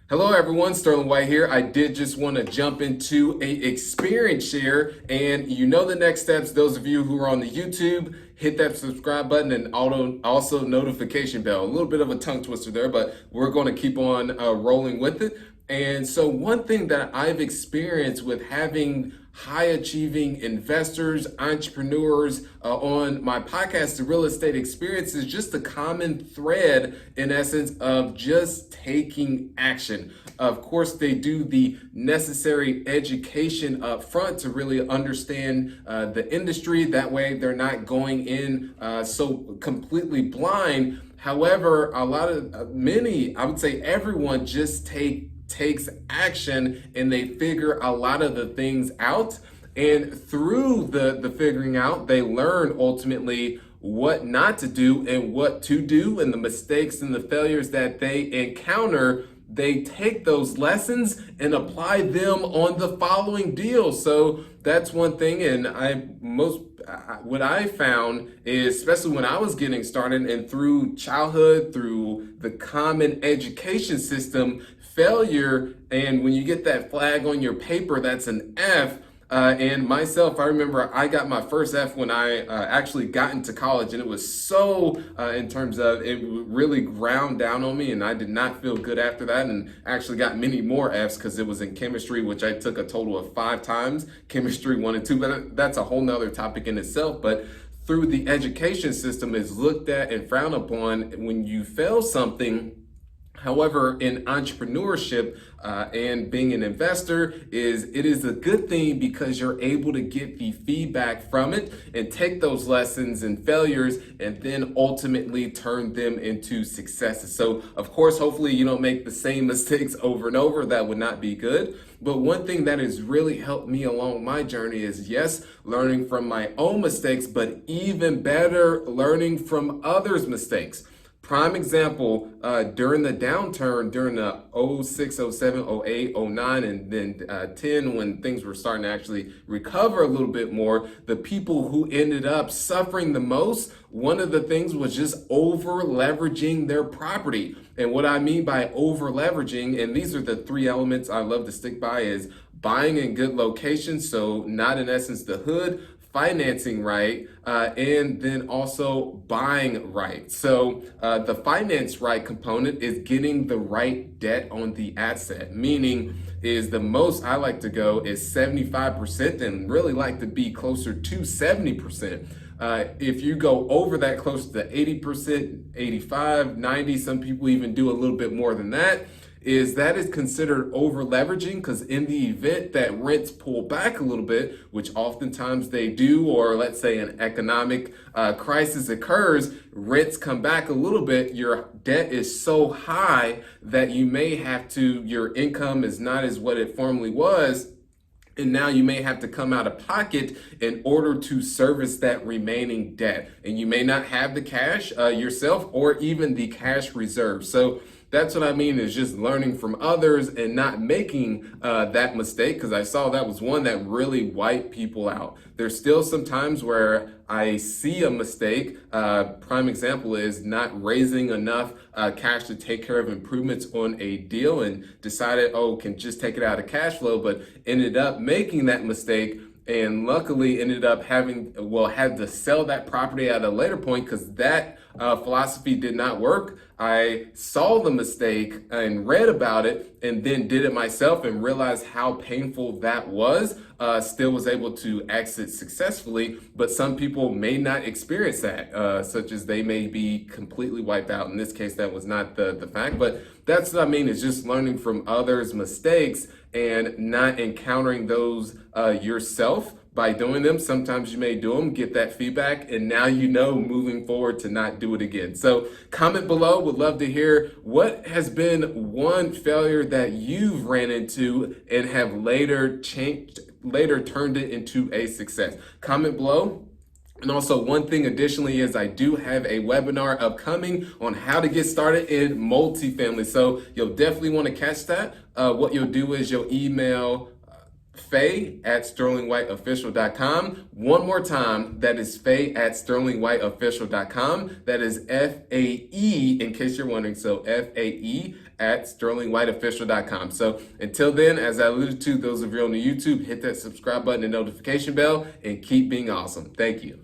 Hello everyone, Sterling White here. I did just want to jump into a experience share, and you know the next steps. Those of you who are on the YouTube, hit that subscribe button and also notification bell. A little bit of a tongue twister there, but we're going to keep on rolling with it. And so one thing that I've experienced with having high achieving investors, entrepreneurs on my podcast, The Real Estate Experience, is just a common thread in essence of just taking action. Of course, they do the necessary education up front to really understand the industry. That way they're not going in so completely blind. However, many, I would say everyone just takes action and they figure a lot of the things out. And through the figuring out, they learn ultimately what not to do and what to do, and the mistakes and the failures that they encounter. They take those lessons and apply them on the following deal. So that's one thing. And what I found is, especially when I was getting started and through childhood, through the common education system, failure, and when you get that flag on your paper, that's an F. And myself, I remember I got my first F when I actually got into college, and it was so, in terms of, it really ground down on me, and I did not feel good after that, and actually got many more Fs because it was in chemistry, which I took a total of 5 times, chemistry 1 and 2, but that's a whole nother topic in itself. But through the education system is looked at and frowned upon when you fail something. However, in entrepreneurship and being an investor, it is a good thing because you're able to get the feedback from it and take those lessons and failures and then ultimately turn them into successes. So, of course, hopefully you don't make the same mistakes over and over. That would not be good. But one thing that has really helped me along my journey is, yes, learning from my own mistakes, but even better, learning from others' mistakes. Prime example, during the downturn, during the 06, 07, 08, 09, and then 10, when things were starting to actually recover a little bit more, the people who ended up suffering the most, one of the things was just over leveraging their property. And what I mean by over leveraging, and these are the 3 elements I love to stick by, is buying in good locations, so not in essence the hood, financing right, and then also buying right. So the finance right component is getting the right debt on the asset, meaning is the most I like to go is 75% and really like to be closer to 70%. If you go over that close to 80%, 85, 90, some people even do a little bit more than that is considered over leveraging, because in the event that rents pull back a little bit, which oftentimes they do, or let's say an economic crisis occurs, rents come back a little bit, your debt is so high that your income is not as what it formerly was. And now you may have to come out of pocket in order to service that remaining debt. And you may not have the cash yourself or even the cash reserve. So that's what I mean, is just learning from others and not making that mistake, because I saw that was one that really wiped people out. There's still some times where I see a mistake. Prime example is not raising enough cash to take care of improvements on a deal and decided, can just take it out of cash flow, but ended up making that mistake. And luckily ended up had to sell that property at a later point because that philosophy did not work. I saw the mistake and read about it and then did it myself and realized how painful that was. Still was able to exit successfully, but some people may not experience that, such as they may be completely wiped out. In this case, that was not the fact, but that's what I mean, is just learning from others' mistakes and not encountering those yourself by doing them. Sometimes you may do them, get that feedback, and now you know moving forward to not do it again. So comment below, would love to hear what has been one failure that you've ran into and have later turned it into a success. Comment below. And also, one thing additionally is I do have a webinar upcoming on how to get started in multifamily. So you'll definitely want to catch that. What you'll do is you'll email Faye at sterlingwhiteofficial.com. One more time, that is Faye at sterlingwhiteofficial.com. That is FAE, in case you're wondering. So FAE at sterlingwhiteofficial.com. So until then, as I alluded to, those of you on the YouTube, hit that subscribe button and notification bell and keep being awesome. Thank you.